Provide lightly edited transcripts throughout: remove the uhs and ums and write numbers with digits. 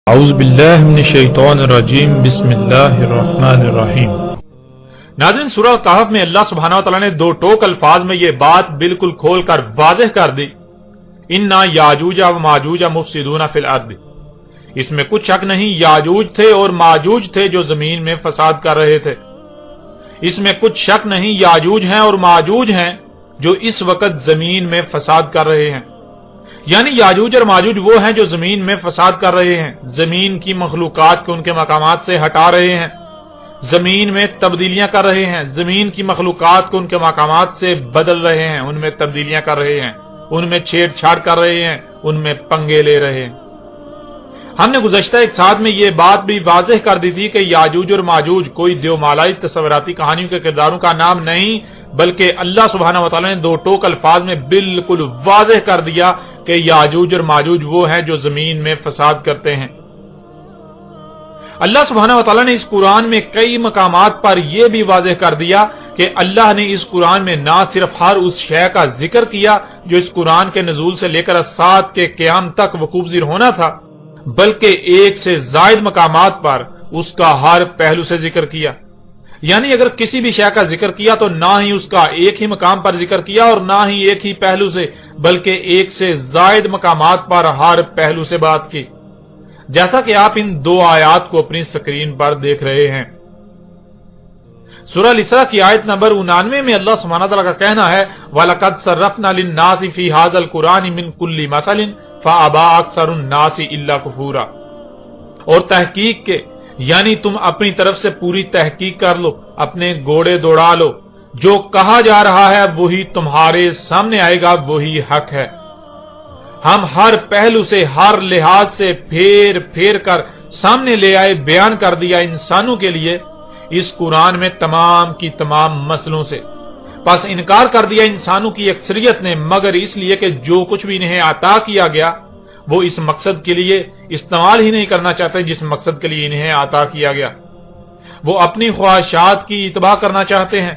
اعوذ باللہ من الشیطان الرجیم بسم اللہ الرحمن الرحیم۔ ناظرین، سورہ کہف میں اللہ سبحانہ وتعالی نے دو ٹوک الفاظ میں یہ بات بالکل کھول کر واضح کر دی، اِنَّا یاجوج و ماجوج مفسدون فی الارض۔ اس میں کچھ شک نہیں، یاجوج تھے اور ماجوج تھے جو زمین میں فساد کر رہے تھے۔ اس میں کچھ شک نہیں، یاجوج ہیں اور ماجوج ہیں جو اس وقت زمین میں فساد کر رہے ہیں۔ یعنی یاجوج اور ماجوج وہ ہیں جو زمین میں فساد کر رہے ہیں، زمین کی مخلوقات کو ان کے مقامات سے ہٹا رہے ہیں، زمین میں تبدیلیاں کر رہے ہیں، زمین کی مخلوقات کو ان کے مقامات سے بدل رہے ہیں، ان میں تبدیلیاں کر رہے ہیں، ان میں چھیڑ چھاڑ کر رہے ہیں، ان میں پنگے لے رہے ہیں۔ ہم نے گزشتہ ایک ساتھ میں یہ بات بھی واضح کر دی تھی کہ یاجوج اور ماجوج کوئی دیومالائی تصوراتی کہانیوں کے کرداروں کا نام نہیں، بلکہ اللہ سبحانہ وتعالی نے دو ٹوک الفاظ میں بالکل واضح کر دیا کہ یاجوج اور ماجوج وہ ہیں جو زمین میں فساد کرتے ہیں۔ اللہ سبحانہ وتعالی نے اس قرآن میں کئی مقامات پر یہ بھی واضح کر دیا کہ اللہ نے اس قرآن میں نہ صرف ہر اس شے کا ذکر کیا جو اس قرآن کے نزول سے لے کر الساعت کے قیام تک وقوع پذیر ہونا تھا، بلکہ ایک سے زائد مقامات پر اس کا ہر پہلو سے ذکر کیا۔ یعنی اگر کسی بھی شے کا ذکر کیا تو نہ ہی اس کا ایک ہی مقام پر ذکر کیا اور نہ ہی ایک ہی پہلو سے، بلکہ ایک سے زائد مقامات پر ہر پہلو سے بات کی، جیسا کہ آپ ان دو آیات کو اپنی سکرین پر دیکھ رہے ہیں۔ سورہ الاسراء کی آیت نمبر 99 میں اللہ سبحانہ وتعالی کا کہنا ہے وَلَقَدْ صَرَّفْنَا لِلنَّاسِ فِي هَذَا الْقُرْآنِ مِنْ كُلِّ مَثَلٍ فَأَبَىٰ أَكْثَرُ النَّاسِ إِلَّا كُفُورًا۔ اور تحقیق کے یعنی تم اپنی طرف سے پوری تحقیق کر لو، اپنے گھوڑے دوڑا لو، جو کہا جا رہا ہے وہی تمہارے سامنے آئے گا، وہی حق ہے۔ ہم ہر پہلو سے، ہر لحاظ سے پھیر پھیر کر سامنے لے آئے، بیان کر دیا انسانوں کے لیے اس قرآن میں تمام کی تمام مسئلوں سے۔ بس انکار کر دیا انسانوں کی اکثریت نے، مگر اس لیے کہ جو کچھ بھی انہیں عطا کیا گیا وہ اس مقصد کے لیے استعمال ہی نہیں کرنا چاہتے جس مقصد کے لیے انہیں عطا کیا گیا۔ وہ اپنی خواہشات کی اتباع کرنا چاہتے ہیں،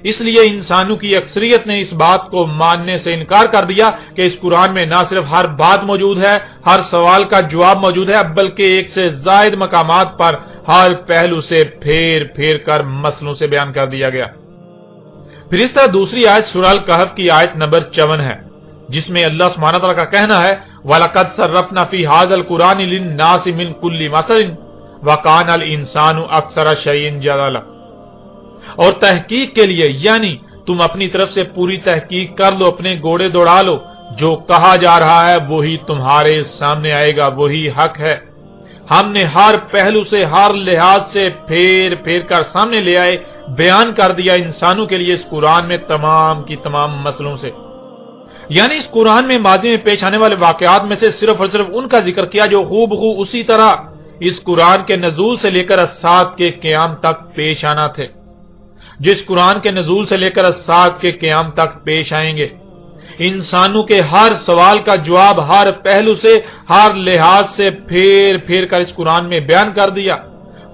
اس لیے انسانوں کی اکثریت نے اس بات کو ماننے سے انکار کر دیا کہ اس قرآن میں نہ صرف ہر بات موجود ہے، ہر سوال کا جواب موجود ہے، بلکہ ایک سے زائد مقامات پر ہر پہلو سے پھیر پھیر کر مسئلوں سے بیان کر دیا گیا۔ پھر اس طرح دوسری آیت سورہ الکہف کی آیت نمبر 54 ہے، جس میں اللہ سبحانہ تعالیٰ کا کہنا ہے وَلَقَدْ صَرَّفْنَا فِي هَذَا الْقُرْآنِ لِلنَّاسِ مِنْ كُلِّ مَثَلٍ وَكَانَ الْإِنسَانُ أَكْثَرَ شَيْءٍ جَدَلًا۔ اور تحقیق کے لیے یعنی تم اپنی طرف سے پوری تحقیق کر لو، اپنے گھوڑے دوڑا لو، جو کہا جا رہا ہے وہی تمہارے سامنے آئے گا، وہی حق ہے۔ ہم نے ہر پہلو سے، ہر لحاظ سے پھیر پھیر کر سامنے لے آئے، بیان کر دیا انسانوں کے لیے اس قرآن میں تمام کی تمام مسئلوں سے۔ یعنی اس قرآن میں ماضی میں پیش آنے والے واقعات میں سے صرف اور صرف ان کا ذکر کیا جو خوب اسی طرح اس قرآن کے نزول سے لے کر الساعت کے قیام تک پیش آنا تھے، جو اس قرآن کے نزول سے لے کر الساعت کے قیام تک پیش آئیں گے۔ انسانوں کے ہر سوال کا جواب ہر پہلو سے، ہر لحاظ سے پھیر پھیر کر اس قرآن میں بیان کر دیا۔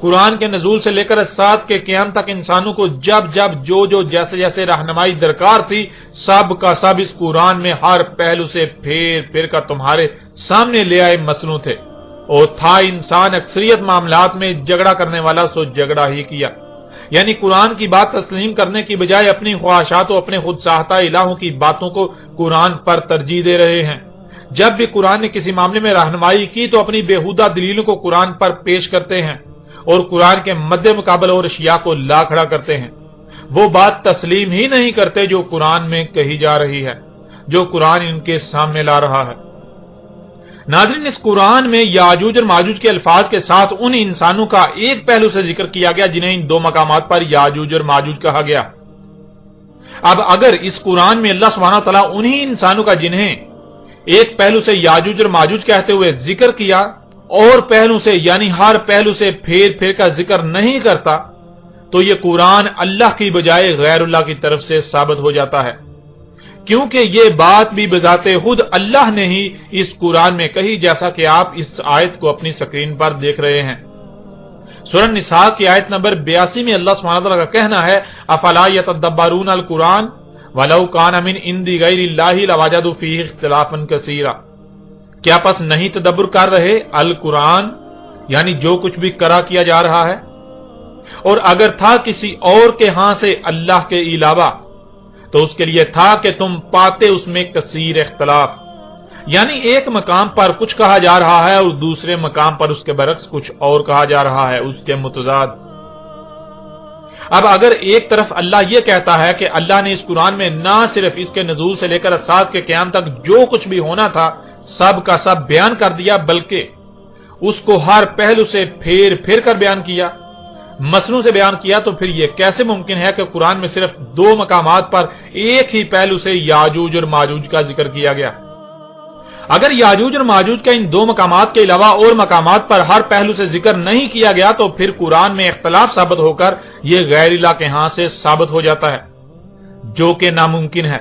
قرآن کے نزول سے لے کر الساعت کے قیام تک انسانوں کو جب جب جو جیسے جیسے رہنمائی درکار تھی، سب کا سب اس قرآن میں ہر پہلو سے پھیر پھیر کر تمہارے سامنے لے آئے مسئلوں تھے۔ اور تھا انسان اکثریت معاملات میں جھگڑا کرنے والا، سو جھگڑا ہی کیا۔ یعنی قرآن کی بات تسلیم کرنے کی بجائے اپنی خواہشات و اپنے خود ساختہ الہوں کی باتوں کو قرآن پر ترجیح دے رہے ہیں۔ جب بھی قرآن نے کسی معاملے میں رہنمائی کی تو اپنی بےہودہ دلیلوں کو قرآن پر پیش کرتے ہیں اور قرآن کے مد مقابل اور اشیاء کو لا کھڑا کرتے ہیں۔ وہ بات تسلیم ہی نہیں کرتے جو قرآن میں کہی جا رہی ہے، جو قرآن ان کے سامنے لا رہا ہے۔ ناظرین، اس قرآن میں یاجوج اور ماجوج کے الفاظ کے ساتھ ان انسانوں کا ایک پہلو سے ذکر کیا گیا جنہیں ان دو مقامات پر یاجوج اور ماجوج کہا گیا۔ اب اگر اس قرآن میں اللہ سبحانہ تعالیٰ انہی انسانوں کا جنہیں ایک پہلو سے یاجوج اور ماجوج کہتے ہوئے ذکر کیا اور پہلو سے یعنی ہر پہلو سے پھیر پھیر کا ذکر نہیں کرتا، تو یہ قرآن اللہ کی بجائے غیر اللہ کی طرف سے ثابت ہو جاتا ہے، کیونکہ یہ بات بھی بذات خود اللہ نے ہی اس قرآن میں کہی، جیسا کہ آپ اس آیت کو اپنی سکرین پر دیکھ رہے ہیں۔ سورہ النساء کی آیت نمبر 82 میں اللہ سبحانہ وتعالی کا کہنا ہے افلا یتدبرون القرآن ولو کان من عند غیر اللہ لوجدوا فیہ اختلافا کثیرا۔ کیا پس نہیں تدبر کر رہے القرآن، یعنی جو کچھ بھی کرا کیا جا رہا ہے، اور اگر تھا کسی اور کے ہاں سے اللہ کے علاوہ تو اس کے لیے تھا کہ تم پاتے اس میں کثیر اختلاف، یعنی ایک مقام پر کچھ کہا جا رہا ہے اور دوسرے مقام پر اس کے برعکس کچھ اور کہا جا رہا ہے، اس کے متضاد۔ اب اگر ایک طرف اللہ یہ کہتا ہے کہ اللہ نے اس قرآن میں نہ صرف اس کے نزول سے لے کر سات کے قیام تک جو کچھ بھی ہونا تھا سب کا سب بیان کر دیا، بلکہ اس کو ہر پہلو سے پھیر پھیر کر بیان کیا، مصنوع سے بیان کیا، تو پھر یہ کیسے ممکن ہے کہ قرآن میں صرف دو مقامات پر ایک ہی پہلو سے یاجوج اور ماجوج کا ذکر کیا گیا؟ اگر یاجوج اور ماجوج کا ان دو مقامات کے علاوہ اور مقامات پر ہر پہلو سے ذکر نہیں کیا گیا تو پھر قرآن میں اختلاف ثابت ہو کر یہ غیر الہ کے ہاں سے ثابت ہو جاتا ہے، جو کہ ناممکن ہے۔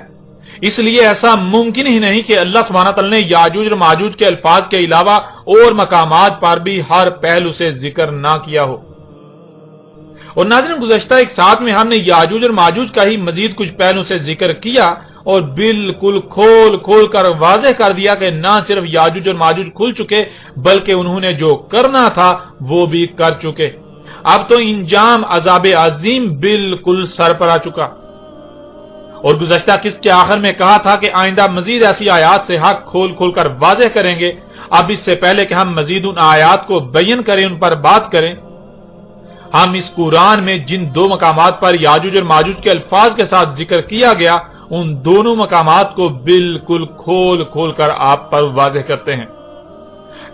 اس لیے ایسا ممکن ہی نہیں کہ اللہ سبحانہ تعالی نے یاجوج اور ماجوج کے الفاظ کے علاوہ اور مقامات پر بھی ہر پہلو سے ذکر نہ کیا ہو۔ اور ناظرین، گزشتہ ایک ساتھ میں ہم نے یاجوج اور ماجوج کا ہی مزید کچھ پہلو سے ذکر کیا اور بالکل کھول کھول کر واضح کر دیا کہ نہ صرف یاجوج اور ماجوج کھل چکے بلکہ انہوں نے جو کرنا تھا وہ بھی کر چکے۔ اب تو انجام عذاب عظیم بالکل سر پر آ چکا۔ اور گزشتہ قسط کے آخر میں کہا تھا کہ آئندہ مزید ایسی آیات سے حق کھول کھول کر واضح کریں گے۔ اب اس سے پہلے کہ ہم مزید ان آیات کو بیان کریں، ان پر بات کریں، ہم اس قرآن میں جن دو مقامات پر یاجوج اور ماجوج کے الفاظ کے ساتھ ذکر کیا گیا ان دونوں مقامات کو بالکل کھول کھول کر آپ پر واضح کرتے ہیں،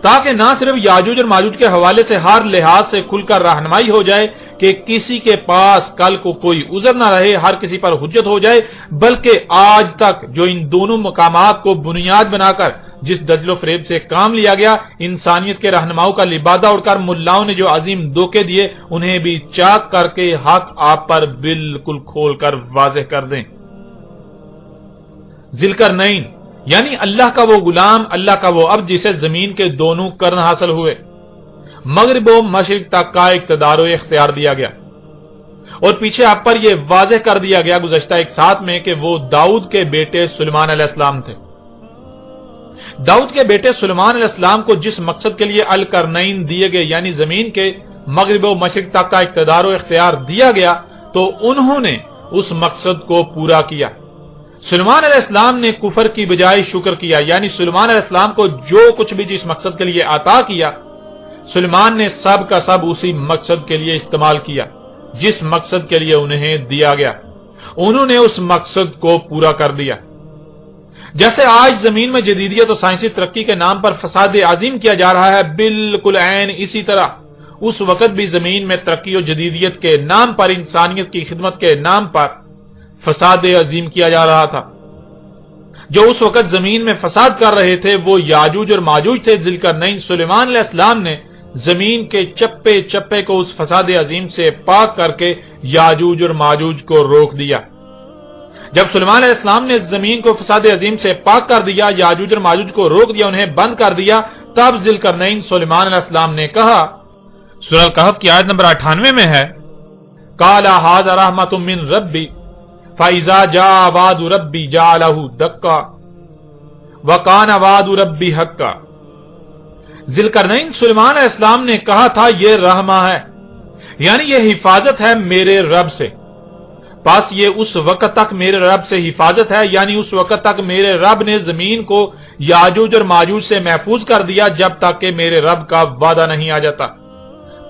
تاکہ نہ صرف یاجوج اور ماجوج کے حوالے سے ہر لحاظ سے کھل کر رہنمائی ہو جائے کہ کسی کے پاس کل کو کوئی عذر نہ رہے، ہر کسی پر حجت ہو جائے، بلکہ آج تک جو ان دونوں مقامات کو بنیاد بنا کر جس دجل و فریب سے کام لیا گیا، انسانیت کے رہنماؤں کا لبادہ اڑ کر ملاؤں نے جو عظیم دھوکے دیے انہیں بھی چاک کر کے حق آپ پر بالکل کھول کر واضح کر دیں۔ ذوالقرنین یعنی اللہ کا وہ غلام، اللہ کا وہ عبد جسے زمین کے دونوں قرن حاصل ہوئے، مغرب و مشرق تک کا اقتدار و اختیار دیا گیا، اور پیچھے آپ پر یہ واضح کر دیا گیا گزشتہ ایک ساتھ میں کہ وہ داؤد کے بیٹے سلیمان علیہ السلام تھے۔ داؤد کے بیٹے سلیمان علیہ السلام کو جس مقصد کے لیے القرنین دیے گئے یعنی زمین کے مغرب و مشرق تک کا اقتدار و اختیار دیا گیا تو انہوں نے اس مقصد کو پورا کیا۔ سلیمان علیہ السلام نے کفر کی بجائے شکر کیا، یعنی سلیمان علیہ السلام کو جو کچھ بھی جس مقصد کے لیے عطا کیا سلیمان نے سب کا سب اسی مقصد کے لیے استعمال کیا جس مقصد کے لیے انہیں دیا گیا، انہوں نے اس مقصد کو پورا کر دیا۔ جیسے آج زمین میں جدیدیت و سائنسی ترقی کے نام پر فساد عظیم کیا جا رہا ہے، بالکل عین اسی طرح اس وقت بھی زمین میں ترقی و جدیدیت کے نام پر، انسانیت کی خدمت کے نام پر فساد عظیم کیا جا رہا تھا۔ جو اس وقت زمین میں فساد کر رہے تھے وہ یاجوج اور ماجوج تھے۔ ذوالقرنین سلیمان علیہ السلام نے زمین کے چپے چپے کو اس فساد عظیم سے پاک کر کے یاجوج اور ماجوج کو روک دیا۔ جب سلیمان علیہ السلام نے زمین کو فساد عظیم سے پاک کر دیا، یاجوج اور ماجوج کو روک دیا، انہیں بند کر دیا، تب ذوالقرنین سلیمان علیہ السلام نے کہا، سورہ الکہف کی آیت نمبر 98 میں ہے، قال ھذا رحمۃ من ربی فَإِذَا جَاءَ وَعْدُ رَبِّي جَعَلَهُ دَكَّا وَكَانَ وَعْدُ رَبِّي حَقًّا۔ ذوالقرنین سلیمان علیہ السلام نے کہا تھا یہ رحمہ ہے، یعنی یہ حفاظت ہے میرے رب سے، پس یہ اس وقت تک میرے رب سے حفاظت ہے، یعنی اس وقت تک میرے رب نے زمین کو یاجوج اور ماجوج سے محفوظ کر دیا جب تک کہ میرے رب کا وعدہ نہیں آ جاتا۔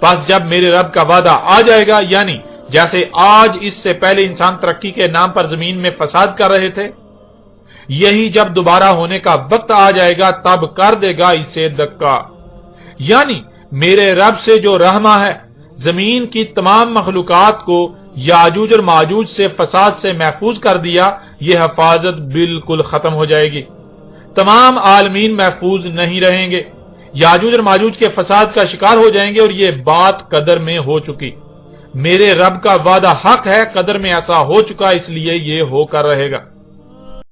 پس جب میرے رب کا وعدہ آ جائے گا، یعنی جیسے آج اس سے پہلے انسان ترقی کے نام پر زمین میں فساد کر رہے تھے، یہی جب دوبارہ ہونے کا وقت آ جائے گا تب کر دے گا اسے دکا، یعنی میرے رب سے جو رحمہ ہے زمین کی تمام مخلوقات کو یاجوج اور ماجوج سے فساد سے محفوظ کر دیا، یہ حفاظت بالکل ختم ہو جائے گی، تمام عالمین محفوظ نہیں رہیں گے، یاجوج اور ماجوج کے فساد کا شکار ہو جائیں گے، اور یہ بات قدر میں ہو چکی۔ میرے رب کا وعدہ حق ہے، قدر میں ایسا ہو چکا، اس لیے یہ ہو کر رہے گا۔